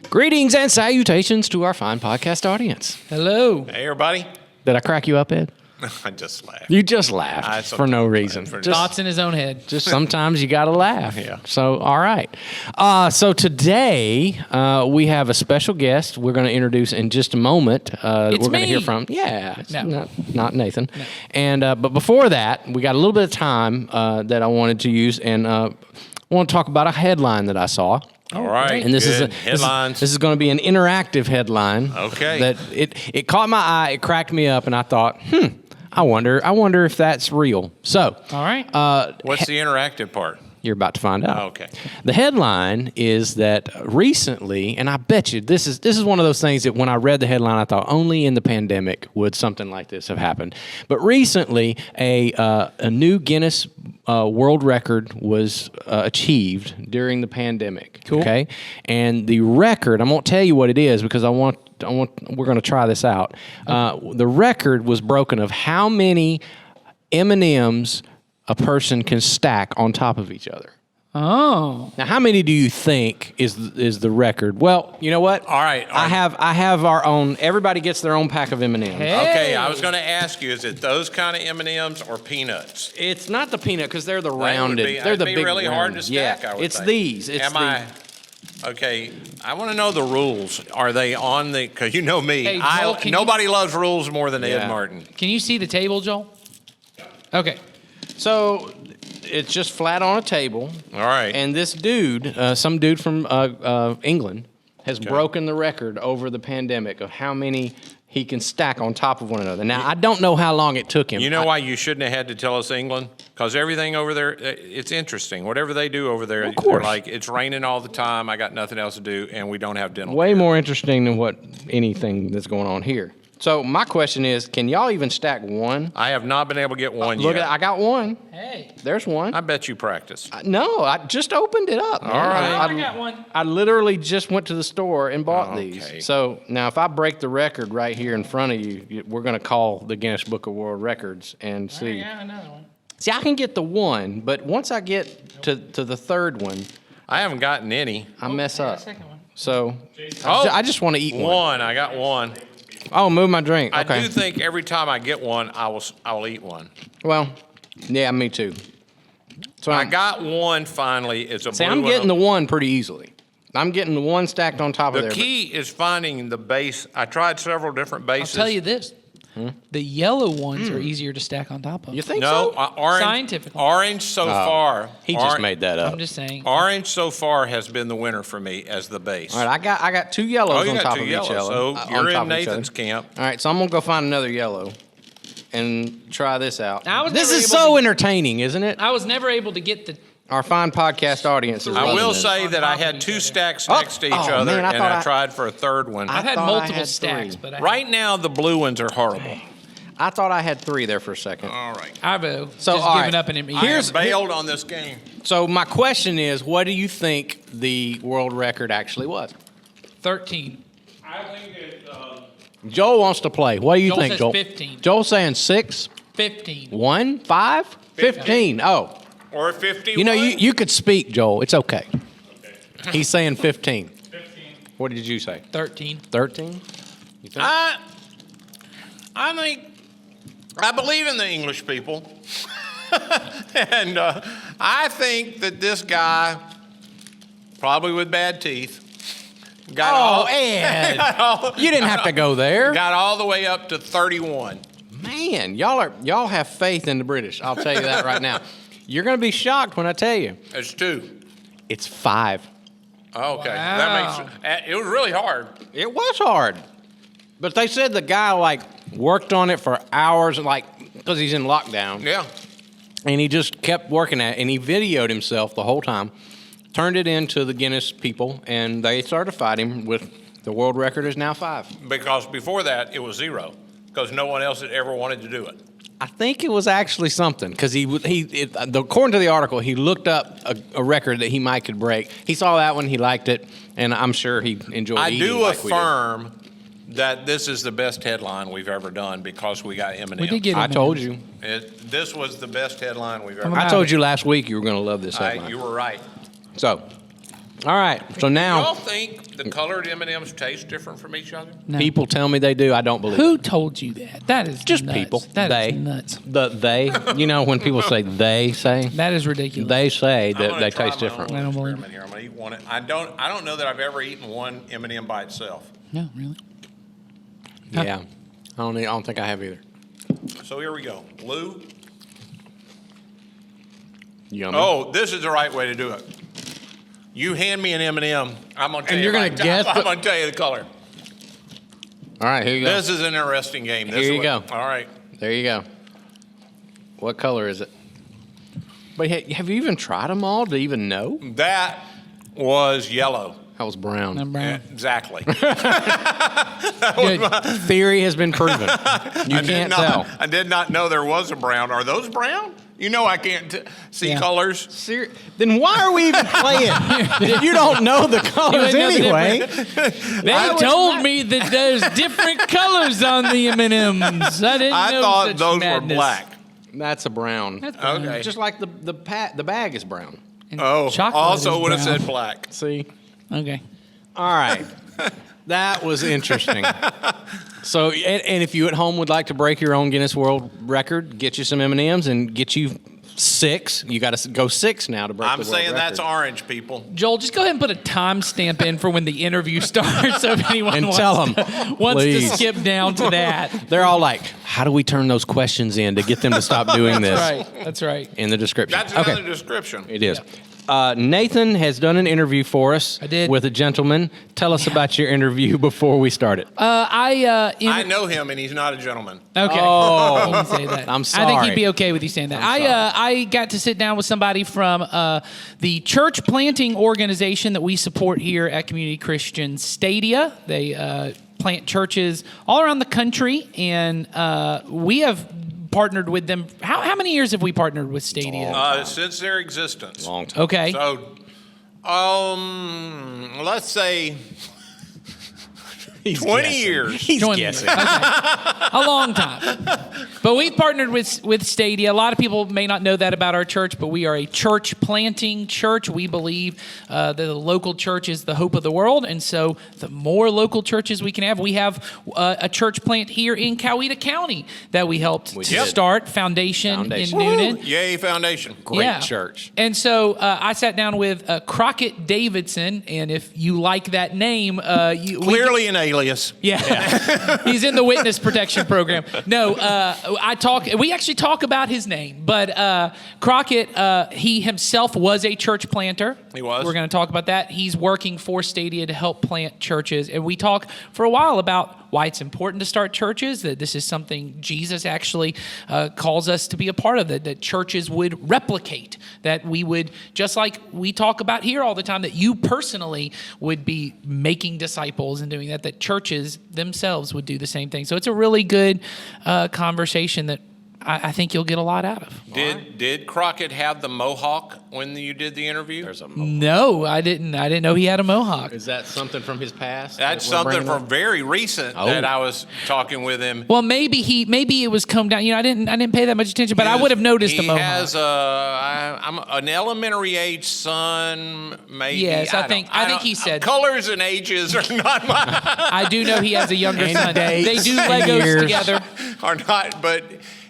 Greetings and salutations to our fine podcast audience. Hello. Hey, everybody. Did I crack you up, Ed? I just laughed. You just laughed for no reason. Thoughts in his own head. Just sometimes you got to laugh. Yeah. So, all right. So today we have a special guest we're going to introduce in just a moment. We're going to hear from. Yeah. It's not Nathan. No. And but before that, we got a little bit of time that I wanted to use, and I want to talk about a headline that I saw. All right. And this headlines. This is going to be an interactive headline. Okay. That it caught my eye. It cracked me up, and I thought, I wonder if that's real. So, all right. What's the interactive part? You're about to find out. Okay. The headline is that recently, and I bet you this is one of those things that when I read the headline, I thought only in the pandemic would something like this have happened. But recently, a new Guinness World Record was achieved during the pandemic. Cool. Okay, and the record, I won't tell you what it is because we're going to try this out. The record was broken of how many M&Ms a person can stack on top of each other. Oh. Now, how many do you think is the record? Well, you know what? All right. I have our own. Everybody gets their own pack of M&Ms. Hey. Okay, I was going to ask you, is it those kind of M&Ms or peanuts? It's not the peanut because they're the rounded. They're the big really hard to rounded. stack, Yeah, I would it's think. these. It's Okay, I want to know the rules. Are they on the? Because you know me, Hey, Joel, nobody loves rules more than Yeah. Ed Martin. Can you see the table, Joel? Okay. So it's just flat on a table. All right. And this dude, some dude from England, has broken the record over the pandemic of how many he can stack on top of one another. Now, I don't know how long it took him. You know why you shouldn't have had to tell us England? Because everything over there, it's interesting. Whatever they do over there, of course. they're like, it's raining all the time, I got nothing else to do, and we don't have dental Way care. more interesting than what anything that's going on here. So my question is, can y'all even stack one? I have not been able to get one Look yet. at, I got one. Hey. There's one. I bet you practice. No, I just opened it up. Man. All right. I got one. I literally just went to the store and bought Okay. these. So now if I break the record right here in front of you, we're going to call the Guinness Book of World Records and see. I got another one. See, I can get the one, but once I get to the third one, I haven't gotten any. I mess I got up. a second one. So Oh, I just want to eat one. One. I got one. Oh, move my drink. Okay. I do think every time I get one, I will eat one. Well, yeah, me too. So I got one finally. It's a See, blue I'm one. getting the one pretty easily. I'm getting the one stacked on top of The there. key is finding the base. I tried several different I'll bases. tell you this. The yellow ones are easier to stack on top of. You think No, so? orange. Scientifically. Orange so far. He just made that up. I'm just saying. Orange so far has been the winner for me as the base. All right, I got two yellows Oh, you on got top two of yellows. each yellow. So on you're top in of each other. Nathan's camp. All right, so I'm gonna go find another yellow and try this out. I was This never is able so to- entertaining, isn't it? I was never able to get the. Our fine podcast audience is I loving will this. say that I On top had of two each stacks other. next to each Oh, other, man, I and thought I I- tried for a third one. I've had thought I multiple had stacks, three. but I Right now, the blue ones are horrible. I thought I had three there for a second. All right. I've So, just all given right. up and Here's- I am bailed on this game. So my question is, what do you think the world record actually was? 13. I think it. Joel wants to play. What do you Joel think, says Joel? 15. Joel's saying 6, 15. 1, 5, 15. Oh, Or 51. you know, you could speak, Joel. It's okay. He's saying 15. 15. What did you say? 13. 13? You think? I think I believe in the English people, and I think that this guy, probably with bad teeth, got Ed. all, You didn't have to go there. got all the way up to 31. Man, y'all have faith in the British. I'll tell you that right now. You're going to be shocked when I tell you. It's 2. It's 5. Okay, Wow. that makes it was really hard. It was hard. But they said the guy worked on it for hours, because he's in lockdown. Yeah. And he just kept working at it, and he videoed himself the whole time, turned it into the Guinness people, and they certified him with the world record is now 5. Because before that, it was 0, because no one else had ever wanted to do it. I think it was actually something because according to the article, he looked up a record that he might could break. He saw that one, he liked it, and I'm sure he enjoyed I eating do like we did. affirm that this is the best headline we've ever done because we got M&M's. We did get I M&Ms. told you. This was the best headline we've ever I'm done. I told you last week you were going to love this headline. You were right. So, All right. So now Y'all think the colored M&Ms taste different from each other? No. people tell me they do. I don't believe Who it. told you that? That is Just nuts. people. That they. is nuts. They. You know, when people say they say, That is ridiculous. they say I'm that gonna they try taste my different. own I don't believe experiment here. I'm gonna eat one. I don't know that I've ever eaten one M&M by itself. No, really. Yeah. I don't think I have either. So here we go. Blue. Yummy. Oh, this is the right way to do it. You hand me an M&M. I'm gonna tell And you. you're gonna guess I'm gonna tell you the color. All right, here you go. This is an interesting game. Here you go. All right. There you go. What color is it? But have you even tried them all to even know? That was yellow. That was brown. I'm brown. Exactly. Good. Theory has been proven. You can't tell. I did not know there was a brown. Are those brown? You know I can't see Yeah. colors. Then why are we even playing? If you don't know the colors You ain't know the anyway. They told me that there's different colors on the M&Ms. I didn't I know thought such those madness. were black. That's a brown. That's brown. Okay. Just like the bag is brown. And Oh, chocolate also is would have brown. said black. See? Okay. All right. That was interesting. So, and if you at home would like to break your own Guinness World Record, get you some M&Ms and get you 6. You got to go 6 now to break I'm the world saying that's record. orange, people. Joel, just go ahead and put a timestamp in for when the interview starts, so if anyone And wants, tell 'em, wants to please. skip down to that. They're all like, how do we turn those questions in to get them to stop doing this? That's right. In the description. That's another description. It is. Nathan has done an interview for us. I did. With a gentleman. Tell us about your interview before we start it. I know him, and he's not a gentleman. Okay. Oh. I wouldn't say that. I'm I think sorry. he'd be okay with you saying that. I'm I got to sit down with somebody from the church planting organization that we support here at Community Christian Stadia. They plant churches all around the country, and we have partnered with them. How many years have we partnered with Stadia? Since their existence. Long time. Okay. So, let's say 20 years. He's 20 guessing. years. Okay. A long time. But we've partnered with Stadia. A lot of people may not know that about our church, but we are a church planting church. We believe that the local church is the hope of the world. And so the more local churches we can have, we have a church plant here in Coweta County that we helped to did. start, Foundation in Noonan. Yay, Foundation. Great church. And so I sat down with Crockett Davidson, and if you like that name, Clearly an alias. yeah. He's in the witness protection program. No, we actually talk about his name, but Crockett, he himself was a church planter. He was. We're going to talk about that. He's working for Stadia to help plant churches. And we talk for a while about why it's important to start churches, that this is something Jesus actually calls us to be a part of, that churches would replicate, that we would, just like we talk about here all the time, that you personally would be making disciples and doing that, that churches themselves would do the same thing. So it's a really good conversation that I think you'll get a lot out of. Did Crockett have the mohawk when you did the interview? There's a mohawk. No, I didn't know he had a mohawk. Is that something from his past? That's that we're something bringing from up? very recent that I was talking with him. Well, maybe it was combed down. I didn't pay that much attention, but I would have noticed the mohawk. He has I'm an elementary age son, maybe. Yes, I think he said colors and ages are not my I do know he has a younger son. They dates do and Legos years. together. are not, but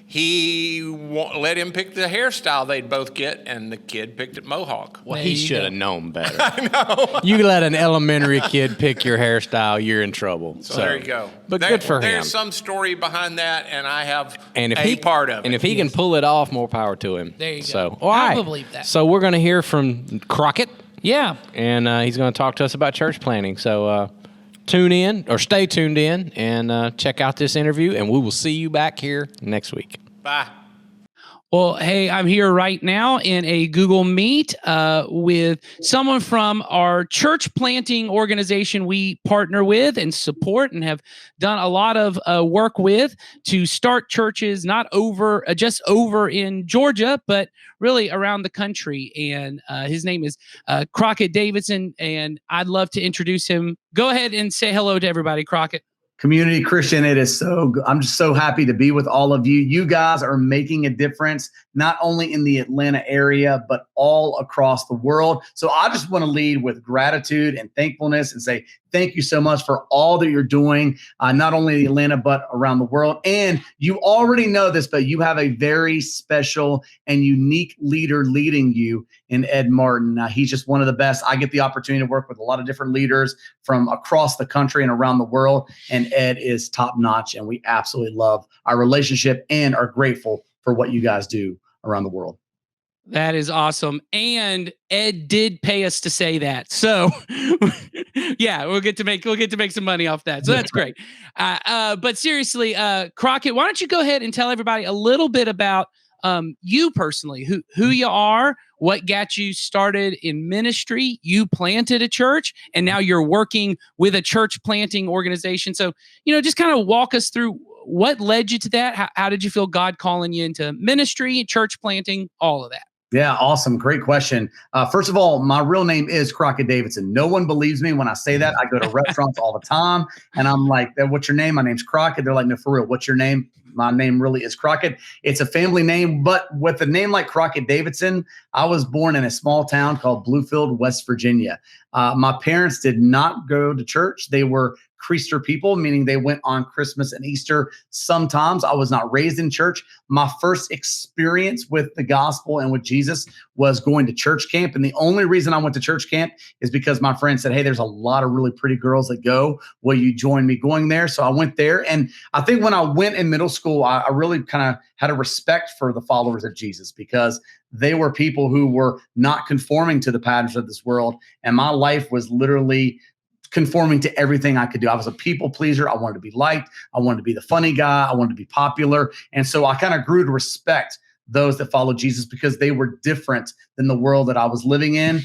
he let him pick the hairstyle they'd both get, and the kid picked it mohawk. Well, There he you should go. have known better. I know. You let an elementary kid pick your hairstyle, you're in trouble. So there you go. But good for him. There's some story behind that, and I have And if a he part of it. And if he can pull it off, more power to him. There you go. So, all I right. believe that. So we're going to hear from Crockett, Yeah. and he's going to talk to us about church planting. So tune in, or stay tuned in, and check out this interview, and we will see you back here next week. Bye. Well, hey, I'm here right now in a Google Meet with someone from our church planting organization we partner with and support and have done a lot of work with to start churches, not just over in Georgia, but really around the country. And his name is Crockett Davidson, and I'd love to introduce him. Go ahead and say hello to everybody, Crockett. Community Christian, I'm just so happy to be with all of you. You guys are making a difference, not only in the Atlanta area, but all across the world. So I just want to lead with gratitude and thankfulness and say, thank you so much for all that you're doing, not only in Atlanta, but around the world. And you already know this, but you have a very special and unique leader leading you in Ed Martin. He's just one of the best. I get the opportunity to work with a lot of different leaders from across the country and around the world. And Ed is top notch. And we absolutely love our relationship and are grateful for what you guys do around the world. That is awesome. And Ed did pay us to say that. So yeah, we'll get to make some money off that. So that's great. But seriously, Crockett, why don't you go ahead and tell everybody a little bit about you personally, who you are, what got you started in ministry. You planted a church and now you're working with a church planting organization. So, just kind of walk us through what led you to that. How did you feel God calling you into ministry, church planting, all of that? Yeah, awesome. Great question. First of all, my real name is Crockett Davidson. No one believes me when I say that. I go to restaurants all the time and I'm like, what's your name? My name's Crockett. They're like, no, for real, what's your name? My name really is Crockett. It's a family name, but with a name like Crockett Davidson, I was born in a small town called Bluefield, West Virginia. My parents did not go to church. They were Creaster people, meaning they went on Christmas and Easter. Sometimes I was not raised in church. My first experience with the gospel and with Jesus was going to church camp. And the only reason I went to church camp is because my friend said, hey, there's a lot of really pretty girls that go. Will you join me going there? So I went there. And I think when I went in middle school, I really kind of had a respect for the followers of Jesus because they were people who were not conforming to the patterns of this world. And my life was literally conforming to everything I could do. I was a people pleaser. I wanted to be liked. I wanted to be the funny guy. I wanted to be popular. And so I kind of grew to respect those that followed Jesus because they were different than the world that I was living in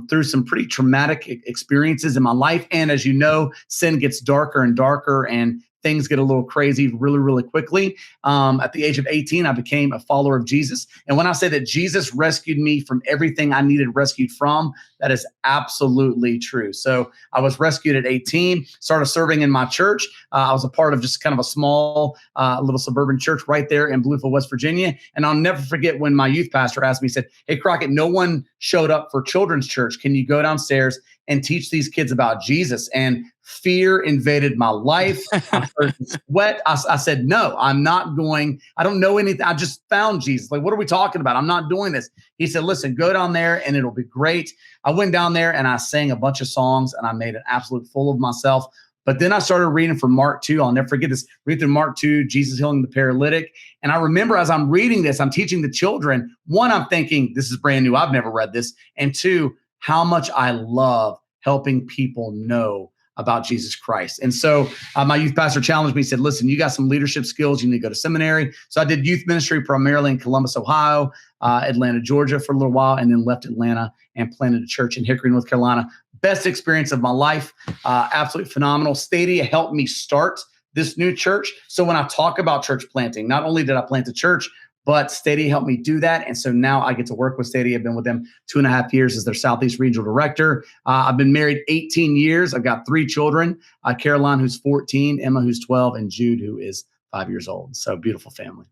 through some pretty traumatic experiences in my life. And as you know, sin gets darker and darker and things get a little crazy really, really quickly. At the age of 18, I became a follower of Jesus. And when I say that Jesus rescued me from everything I needed rescued from, that is absolutely true. So I was rescued at 18, started serving in my church. I was a part of just kind of a small little suburban church right there in Bluefield, West Virginia. And I'll never forget when my youth pastor asked me, he said, hey, Crockett, no one showed up for children's church. Can you go downstairs and teach these kids about Jesus? And fear invaded my life. I started to sweat. I said, no, I'm not going. I don't know anything. I just found Jesus. Like, what are we talking about? I'm not doing this. He said, listen, go down there and it'll be great. I went down there and I sang a bunch of songs and I made an absolute fool of myself. But then I started reading from Mark 2. I'll never forget this. Read through Mark 2, Jesus healing the paralytic. And I remember as I'm reading this, I'm teaching the children. One, I'm thinking, this is brand new. I've never read this. And two, how much I love helping people know about Jesus Christ. And so my youth pastor challenged me, he said, listen, you got some leadership skills. You need to go to seminary. So I did youth ministry primarily in Columbus, Ohio, Atlanta, Georgia for a little while, and then left Atlanta and planted a church in Hickory, North Carolina. Best experience of my life. Absolutely phenomenal. Stadia helped me start this new church. So when I talk about church planting, not only did I plant a church, but Stadia helped me do that. And so now I get to work with Stadia. I've been with them 2.5 years as their Southeast Regional Director. I've been married 18 years. I've got 3 children, Caroline, who's 14, Emma, who's 12, and Jude, who is 5 years old. So beautiful family.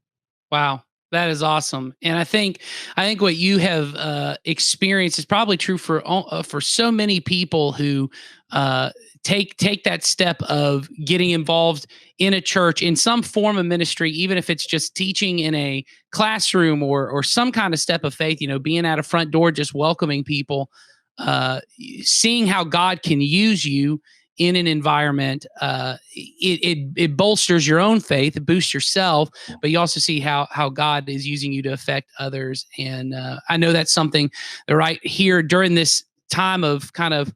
Wow. That is awesome. And I think what you have experienced is probably true for so many people who take that step of getting involved in a church in some form of ministry, even if it's just teaching in a classroom or some kind of step of faith, being at a front door, just welcoming people, seeing how God can use you in an environment, it bolsters your own faith, it boosts yourself, but you also see how God is using you to affect others. And I know that's something that right here during this time of kind of,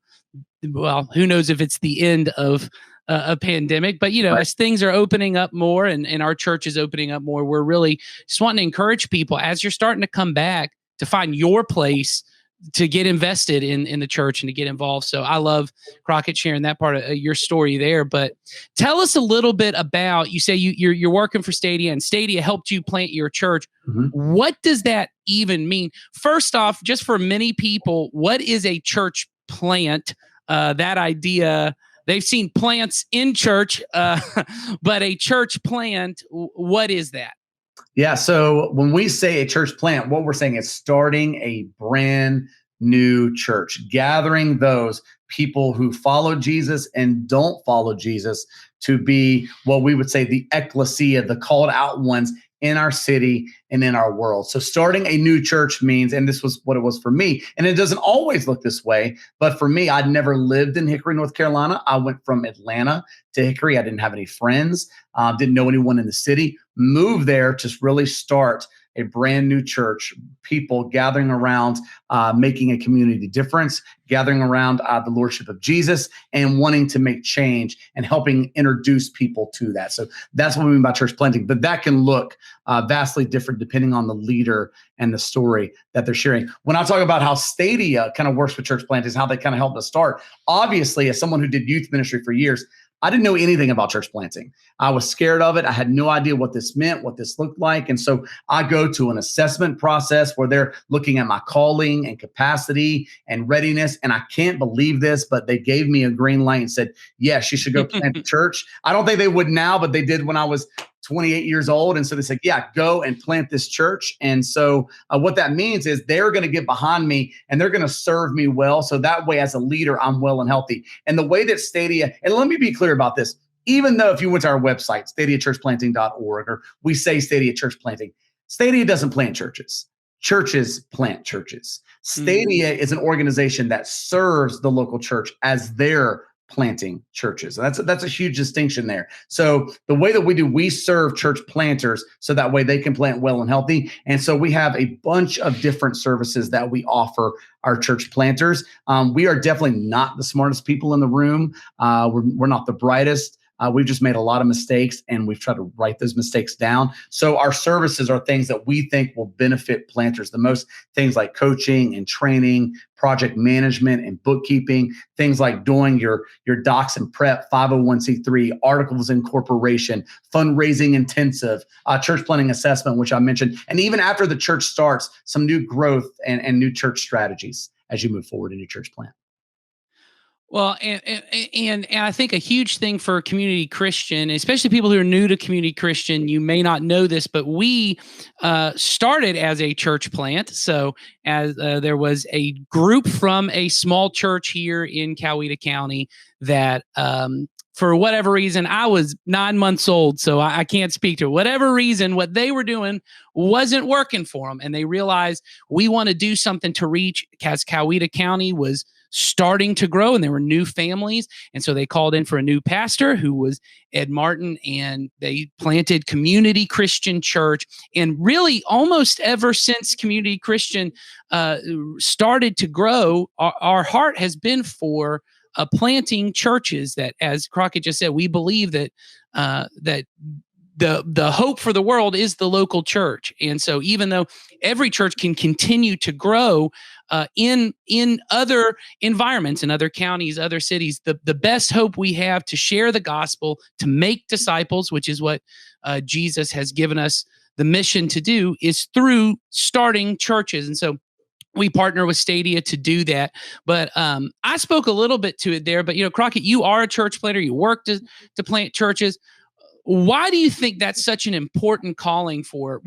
well, who knows if it's the end of a pandemic, but right. As things are opening up more and our church is opening up more, we're really just wanting to encourage people as you're starting to come back to find your place to get invested in the church and to get involved. So I love Crockett sharing that part of your story there. But tell us a little bit about, you say you're working for Stadia and Stadia helped you plant your church. Mm-hmm. What does that even mean? First off, just for many people, what is a church plant? That idea they've seen plants in church, but a church plant, what is that? Yeah. So when we say a church plant, what we're saying is starting a brand new church, gathering those people who follow Jesus and don't follow Jesus to be what we would say the ecclesia, the called out ones in our city and in our world. So starting a new church means, and this was what it was for me, and it doesn't always look this way, but for me, I'd never lived in Hickory, North Carolina. I went from Atlanta to Hickory. I didn't have any friends, didn't know anyone in the city, moved there to really start a brand new church, people gathering around, making a community difference, gathering around the lordship of Jesus and wanting to make change and helping introduce people to that. So that's what we mean by church planting. But that can look vastly different depending on the leader and the story that they're sharing. When I talk about how Stadia kind of works with church planting, how they kind of helped us start, obviously, as someone who did youth ministry for years, I didn't know anything about church planting. I was scared of it. I had no idea what this meant, what this looked like. And so I go to an assessment process where they're looking at my calling and capacity and readiness. And I can't believe this, but they gave me a green light and said, yes, you should go plant a church. I don't think they would now, but they did when I was 28 years old. And so they said, yeah, go and plant this church. And so what that means is they're going to get behind me and they're going to serve me well. So that way, as a leader, I'm well and healthy. And the way that Stadia, and let me be clear about this, even though if you went to our website, stadiachurchplanting.org, or we say Stadia Church Planting, Stadia doesn't plant churches. Churches plant churches. Stadia is an organization that serves the local church as their planting churches. That's a huge distinction there. So the way that we serve church planters so that way they can plant well and healthy. And so we have a bunch of different services that we offer our church planters. We are definitely not the smartest people in the room. We're not the brightest. We've just made a lot of mistakes and we've tried to write those mistakes down. So our services are things that we think will benefit planters the most, things like coaching and training, project management and bookkeeping, things like doing your docs and prep, 501c3, articles of incorporation, fundraising intensive, church planning assessment, which I mentioned. And even after the church starts, some new growth and new church strategies as you move forward in your church plant. Well, and I think a huge thing for community Christian, especially people who are new to community Christian, you may not know this, but we started as a church plant. So as there was a group from a small church here in Coweta County that for whatever reason, I was 9 months old, so I can't speak to it. Whatever reason, what they were doing wasn't working for them. And they realized we want to do something to reach, as Coweta County was starting to grow and there were new families. And so they called in for a new pastor who was Ed Martin, and they planted Community Christian Church. And really almost ever since Community Christian started to grow, our heart has been for planting churches that, as Crockett just said, we believe that that the hope for the world is the local church. And so even though every church can continue to grow in other environments, in other counties, other cities, the best hope we have to share the gospel, to make disciples, which is what Jesus has given us the mission to do, is through starting churches. And so we partner with Stadia to do that. But I spoke a little bit to it there. But, Crockett, you are a church planter. You work to plant churches. Why do you think that's such an important calling for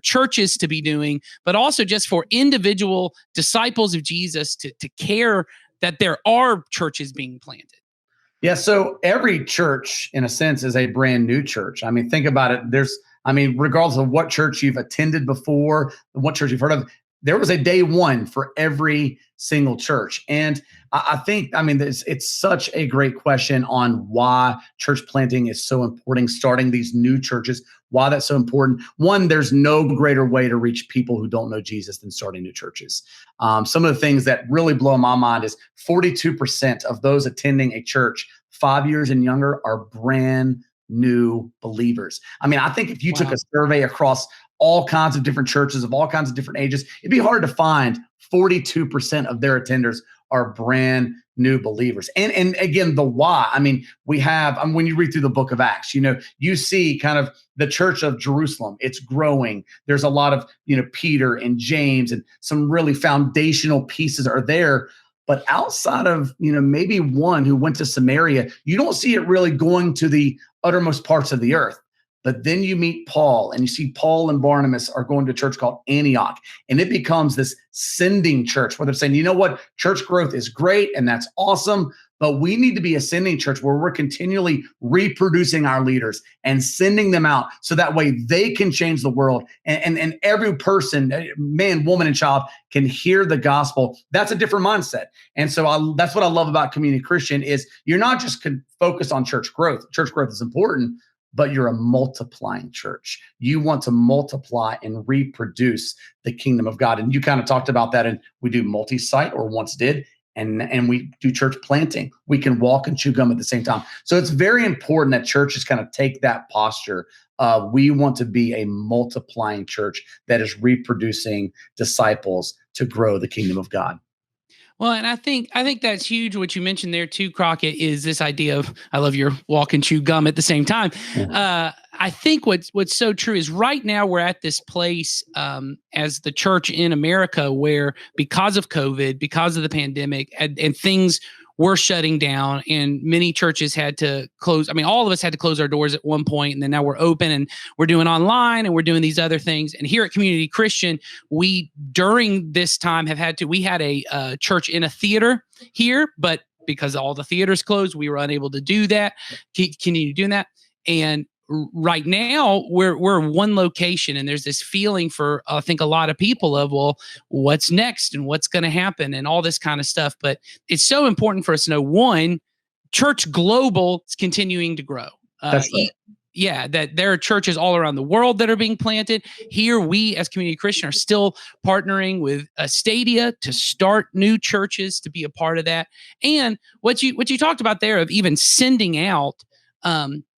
churches to be doing, but also just for individual disciples of Jesus to care that there are churches being planted? Yeah, so every church, in a sense, is a brand new church. I mean, think about it. Regardless of what church you've attended before, what church you've heard of, there was a day one for every single church. And I think, it's such a great question on why church planting is so important, starting these new churches, why that's so important. One, there's no greater way to reach people who don't know Jesus than starting new churches. Some of the things that really blow my mind is 42% of those attending a church 5 years and younger are brand new believers. I think if you took a survey across all kinds of different churches of all kinds of different ages, it'd be hard to find 42% of their attenders are brand new believers. And again, the why, we have, when you read through the book of Acts, you see kind of the church of Jerusalem, it's growing. There's a lot of, Peter and James and some really foundational pieces are there. But outside of, maybe one who went to Samaria, you don't see it really going to the uttermost parts of the earth. But then you meet Paul, and you see Paul and Barnabas are going to a church called Antioch, and it becomes this sending church where they're saying, you know what, church growth is great and that's awesome, but we need to be a sending church where we're continually reproducing our leaders and sending them out so that way they can change the world. And every person, man, woman, and child can hear the gospel. That's a different mindset. And so that's what I love about Community Christian is you're not just focused on church growth. Church growth is important, but you're a multiplying church. You want to multiply and reproduce the kingdom of God. And you kind of talked about that. And we do multi-site, or once did. And we do church planting. We can walk and chew gum at the same time. So it's very important that churches kind of take that posture. We want to be a multiplying church that is reproducing disciples to grow the kingdom of God. Well, and I think that's huge. What you mentioned there too, Crockett, is this idea of, I love your walk and chew gum at the same time. Yeah. I think what's so true is right now we're at this place as the church in America where because of COVID, because of the pandemic, and things were shutting down, and many churches had to close. I mean, all of us had to close our doors at one point, and then now we're open and we're doing online and we're doing these other things. And here at Community Christian, we during this time we had a church in a theater here, but because all the theaters closed, we were unable to do that. Continue doing that, and right now we're one location, and there's this feeling for I think a lot of people of, well, what's next and what's going to happen and all this kind of stuff. But it's so important for us to know, one, church global is continuing to grow. That's right. That there are churches all around the world that are being planted. Here, we as Community Christian are still partnering with Stadia to start new churches to be a part of that. And what you talked about there of even sending out,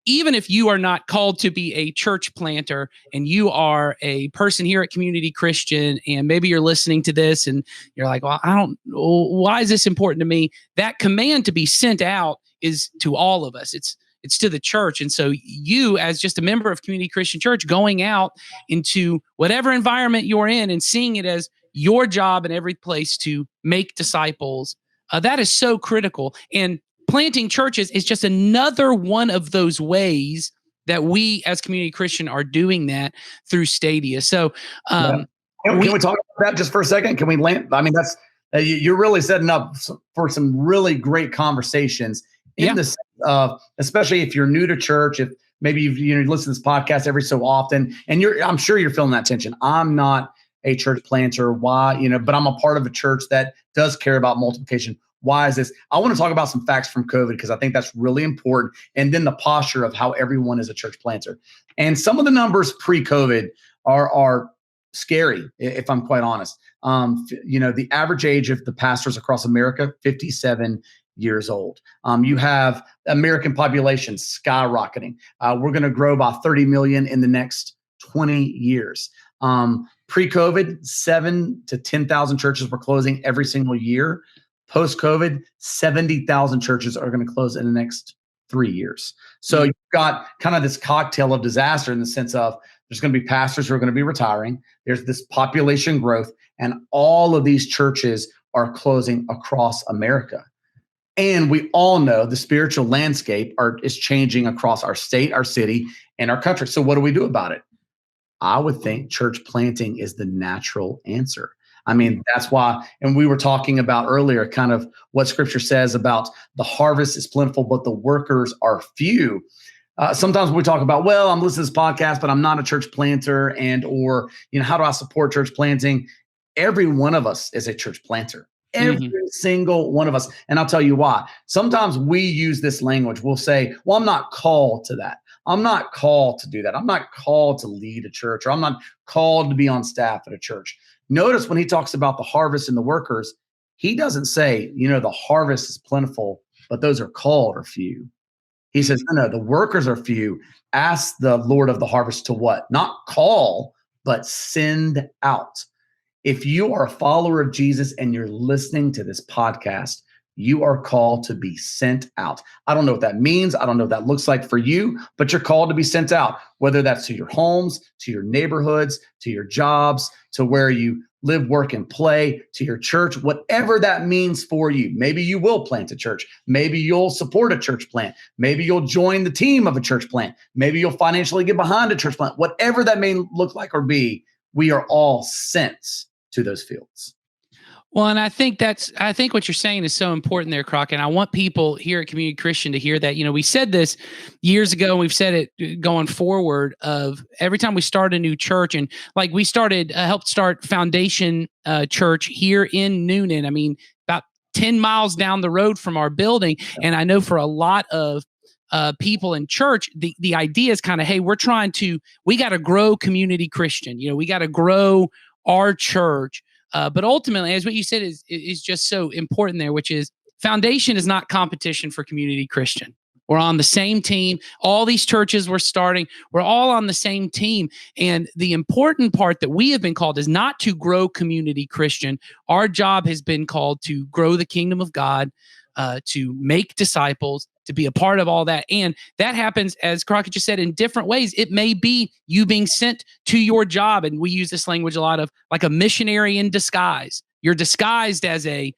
even if you are not called to be a church planter and you are a person here at Community Christian, and maybe you're listening to this and you're like, well, why is this important to me? That command to be sent out is to all of us. It's to the church. And so you, as just a member of Community Christian Church, going out into whatever environment you're in and seeing it as your job in every place to make disciples, that is so critical. And planting churches is just another one of those ways that we as Community Christian are doing that through Stadia. So can we talk about that just for a second? Can we land? I mean, that's you're really setting up for some really great conversations in the sense of, especially if you're new to church, if maybe you listen to this podcast every so often, and I'm sure you're feeling that tension. I'm not a church planter. Why? But I'm a part of a church that does care about multiplication. Why is this? I want to talk about some facts from COVID because I think that's really important. And then the posture of how everyone is a church planter. And some of the numbers pre-COVID are scary, if I'm quite honest. The average age of the pastors across America, 57 years old. You have American population skyrocketing. We're going to grow by 30 million in the next 20 years. Pre-COVID, 7,000 to 10,000 churches were closing every single year. Post-COVID, 70,000 churches are going to close in the next 3 years. So you've got kind of this cocktail of disaster in the sense of there's going to be pastors who are going to be retiring. There's this population growth, and all of these churches are closing across America. And we all know the spiritual landscape is changing across our state, our city, and our country. So what do we do about it? I would think church planting is the natural answer. I mean, that's why, and we were talking about earlier kind of what scripture says about the harvest is plentiful, but the workers are few. Sometimes we talk about, well, I'm listening to this podcast, but I'm not a church planter or how do I support church planting? Every one of us is a church planter. Every single one of us. And I'll tell you why. Sometimes we use this language. We'll say, well, I'm not called to that. I'm not called to do that. I'm not called to lead a church, or I'm not called to be on staff at a church. Notice when he talks about the harvest and the workers, he doesn't say, the harvest is plentiful, but those are called are few. He says, no, the workers are few. Ask the Lord of the harvest to what? Not call, but send out. If you are a follower of Jesus and you're listening to this podcast, You are called to be sent out. I don't know what that means. I don't know what that looks like for you, but you're called to be sent out, whether that's to your homes, to your neighborhoods, to your jobs, to where you live, work, and play, to your church, whatever that means for you. Maybe you will plant a church. Maybe you'll support a church plant. Maybe you'll join the team of a church plant. Maybe you'll financially get behind a church plant. Whatever that may look like or be, we are all sent to those fields. Well, and I think what you're saying is so important there, Crockett. And I want people here at Community Christian to hear that. We said this years ago, and we've said it going forward of every time we start a new church. And like we helped start Foundation Church here in Noonan. I mean, about 10 miles down the road from our building. And I know for a lot of people in church, the idea is kind of, hey, we got to grow Community Christian. We got to grow our church. But ultimately, as what you said is just so important there, which is Foundation is not competition for Community Christian. We're on the same team. All these churches we're starting, we're all on the same team. And the important part that we have been called is not to grow Community Christian. Our job has been called to grow the kingdom of God, to make disciples, to be a part of all that. And that happens, as Crockett just said, in different ways. It may be you being sent to your job. And we use this language a lot of like a missionary in disguise. You're disguised as a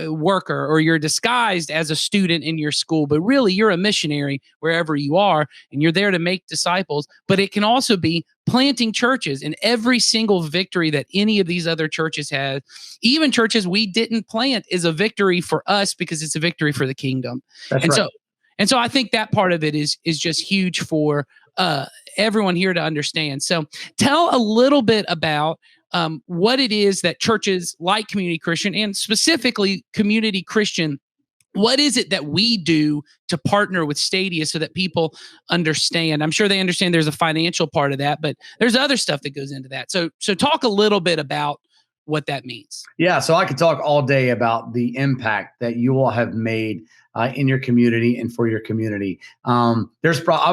worker, or you're disguised as a student in your school, but really you're a missionary wherever you are, and you're there to make disciples. But it can also be planting churches, and every single victory that any of these other churches have, even churches we didn't plant, is a victory for us because it's a victory for the kingdom. That's and right. So I think that part of it is just huge for everyone here to understand. So tell a little bit about what it is that churches like Community Christian, and specifically Community Christian, what is it that we do to partner with Stadia so that people understand? I'm sure they understand there's a financial part of that, but there's other stuff that goes into that. So talk a little bit about what that means. Yeah, so I could talk all day about the impact that you all have made in your community and for your community. I'm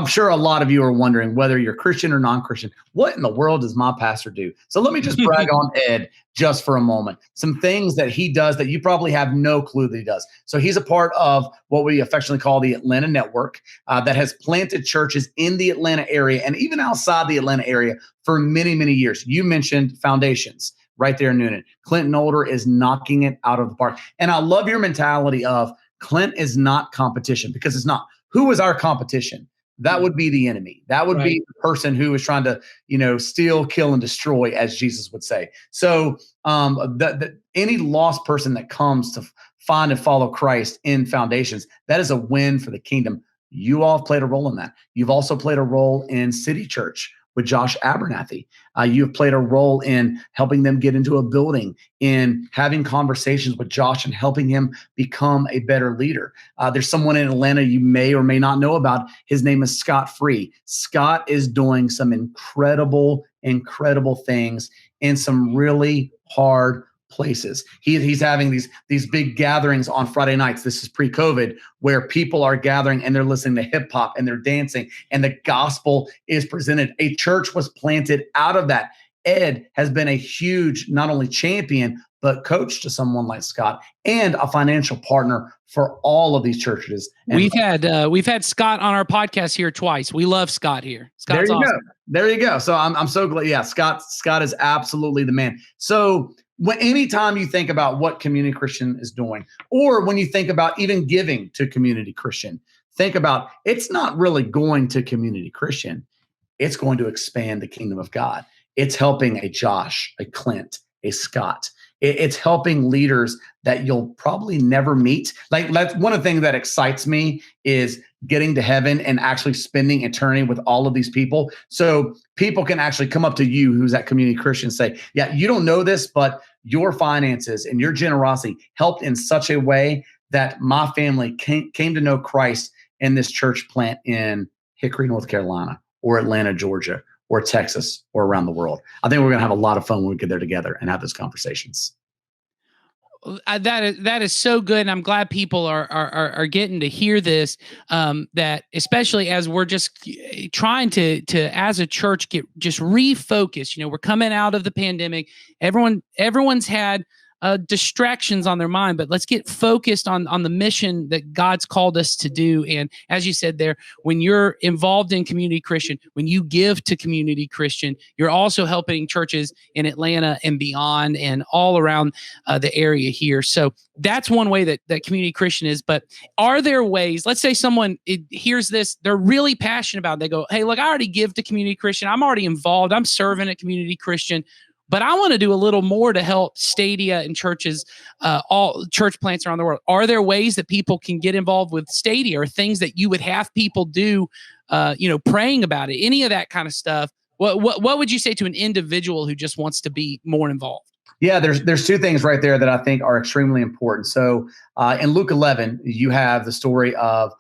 sure a lot of you are wondering, whether you're Christian or non-Christian, what in the world does my pastor do? So let me just brag on Ed just for a moment. Some things that he does that you probably have no clue that he does. So he's a part of what we affectionately call the Atlanta Network that has planted churches in the Atlanta area and even outside the Atlanta area for many, many years. You mentioned Foundations right there in Noonan. Clinton Older is knocking it out of the park. And I love your mentality of Clint is not competition, because it's not. Who is our competition? That would be the enemy. That would be the person who is trying to, steal, kill, and destroy, as Jesus would say. So any lost person that comes to find and follow Christ in Foundations, that is a win for the kingdom. You all have played a role in that. You've also played a role in City Church with Josh Abernathy. You've played a role in helping them get into a building, in having conversations with Josh and helping him become a better leader. There's someone in Atlanta you may or may not know about. His name is Scott Free. Scott is doing some incredible things in some really hard places. He's having these big gatherings on Friday nights. This is pre-COVID, where people are gathering and they're listening to hip hop and they're dancing and the gospel is presented. A church was planted out of that. Ed has been a huge, not only champion, but coach to someone like Scott, and a financial partner for all of these churches. And we've had Scott on our podcast here twice. We love Scott here. Scott's awesome. There you go. So I'm so glad. Yeah, Scott is absolutely the man. So anytime you think about what Community Christian is doing, or when you think about even giving to Community Christian, think about, it's not really going to Community Christian. It's going to expand the kingdom of God. It's helping a Josh, a Clint, a Scott. It's helping leaders that you'll probably never meet. Like, that's one of the things that excites me, is getting to heaven and actually spending eternity with all of these people. So people can actually come up to you, who's at Community Christian, and say, yeah, you don't know this, but your finances and your generosity helped in such a way that my family came to know Christ in this church plant in Hickory, North Carolina, or Atlanta, Georgia, or Texas, or around the world. I think we're going to have a lot of fun when we get there together and have those conversations. That is so good, and I'm glad people are getting to hear this. That especially as we're just trying to as a church just refocus. We're coming out of the pandemic. Everyone's had distractions on their mind, but let's get focused on the mission that God's called us to do. And as you said there, when you're involved in Community Christian, when you give to Community Christian, you're also helping churches in Atlanta and beyond and all around the area here. So that's one way that Community Christian is. But are there ways, let's say someone hears this, they're really passionate about it. They go, hey, look, I already give to Community Christian. I'm already involved. I'm serving at Community Christian. But I want to do a little more to help Stadia and churches, all church plants around the world. Are there ways that people can get involved with Stadia, or things that you would have people do, praying about it, any of that kind of stuff? What would you say to an individual who just wants to be more involved? Yeah, there's two things right there that I think are extremely important. So in Luke 11, you have the story of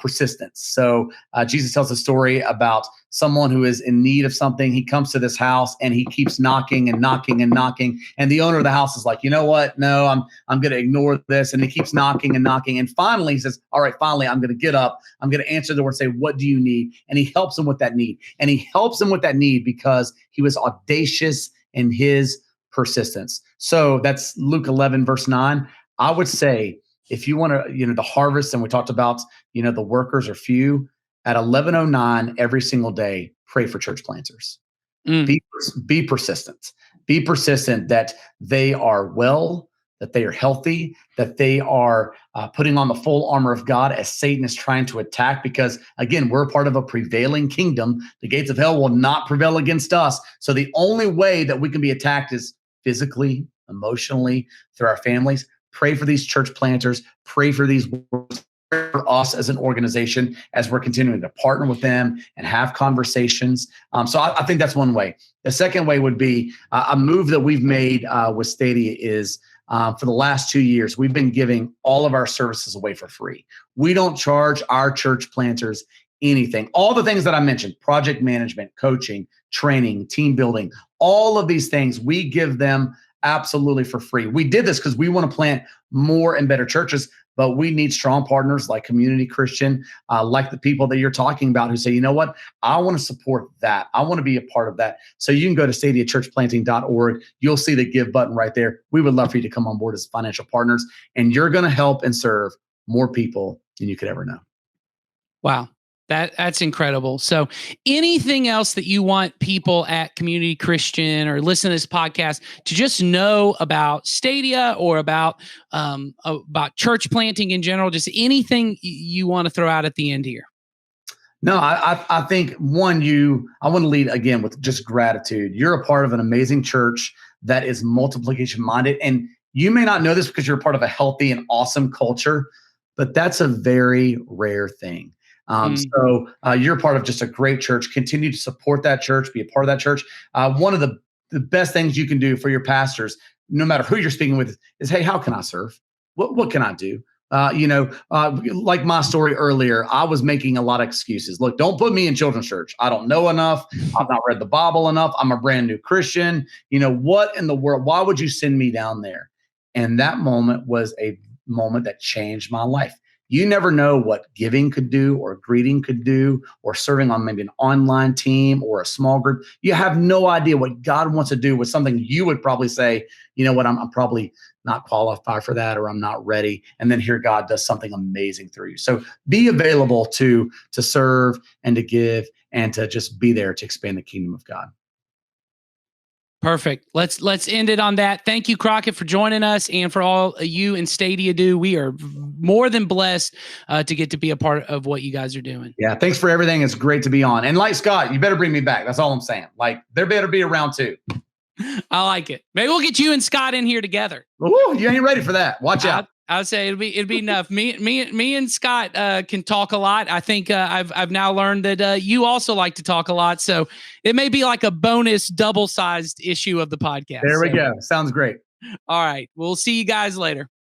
persistence. So Jesus tells a story about someone who is in need of something. He comes to this house and he keeps knocking and knocking and knocking. And the owner of the house is like, you know what? No, I'm going to ignore this. And he keeps knocking and knocking. And finally he says, all right, finally, I'm going to get up. I'm going to answer the door and say, what do you need? And he helps him with that need. And he helps him with that need because he was audacious in his persistence. So that's Luke 11, verse 9. I would say, if you want to, the harvest, and we talked about, the workers are few, at 11:09 every single day, pray for church planters. Be persistent. Be persistent that they are well, that they are healthy, that they are putting on the full armor of God as Satan is trying to attack. Because again, we're part of a prevailing kingdom. The gates of hell will not prevail against us. So the only way that we can be attacked is physically, emotionally, through our families. Pray for these church planters. Pray for these workers, for us as an organization, as we're continuing to partner with them and have conversations. So I think that's one way. The second way would be a move that we've made with Stadia is for the last 2 years, we've been giving all of our services away for free. We don't charge our church planters anything. All the things that I mentioned, project management, coaching, training, team building, all of these things, we give them absolutely for free. We did this because we want to plant more and better churches, but we need strong partners like Community Christian, like the people that you're talking about who say, you know what, I want to support that. I want to be a part of that. So you can go to stadiachurchplanting.org. You'll see the give button right there. We would love for you to come on board as financial partners, and you're going to help and serve more people than you could ever know. Wow. That's incredible. So anything else that you want people at Community Christian or listen to this podcast to just know about Stadia or about church planting in general, just anything you want to throw out at the end here? No, I think I want to lead again with just gratitude. You're a part of an amazing church that is multiplication minded. And you may not know this because you're a part of a healthy and awesome culture, but that's a very rare thing. So you're part of just a great church. Continue to support that church, be a part of that church. One of the best things you can do for your pastors, no matter who you're speaking with, is, hey, how can I serve? What can I do? Like my story earlier, I was making a lot of excuses. Look, don't put me in children's church. I don't know enough. I've not read the Bible enough. I'm a brand new Christian. What in the world? Why would you send me down there? And that moment was a moment that changed my life. You never know what giving could do or greeting could do or serving on maybe an online team or a small group. You have no idea what God wants to do with something you would probably say, you know what, I'm probably not qualified for that, or I'm not ready. And then here God does something amazing through you. So be available to serve and to give and to just be there to expand the kingdom of God. Perfect. Let's end it on that. Thank you, Crockett, for joining us, and for all you and Stadia do. We are more than blessed to get to be a part of what you guys are doing. Yeah, thanks for everything. It's great to be on. And like Scott, you better bring me back. That's all I'm saying. Like, there better be a round two. I like it. Maybe we'll get you and Scott in here together. Ooh, you ain't ready for that. Watch out. I would say it'd be enough. Me and Scott can talk a lot. I think I've now learned that you also like to talk a lot. So it may be like a bonus double-sized issue of the podcast. There we go. Sounds great. All right. We'll see you guys later.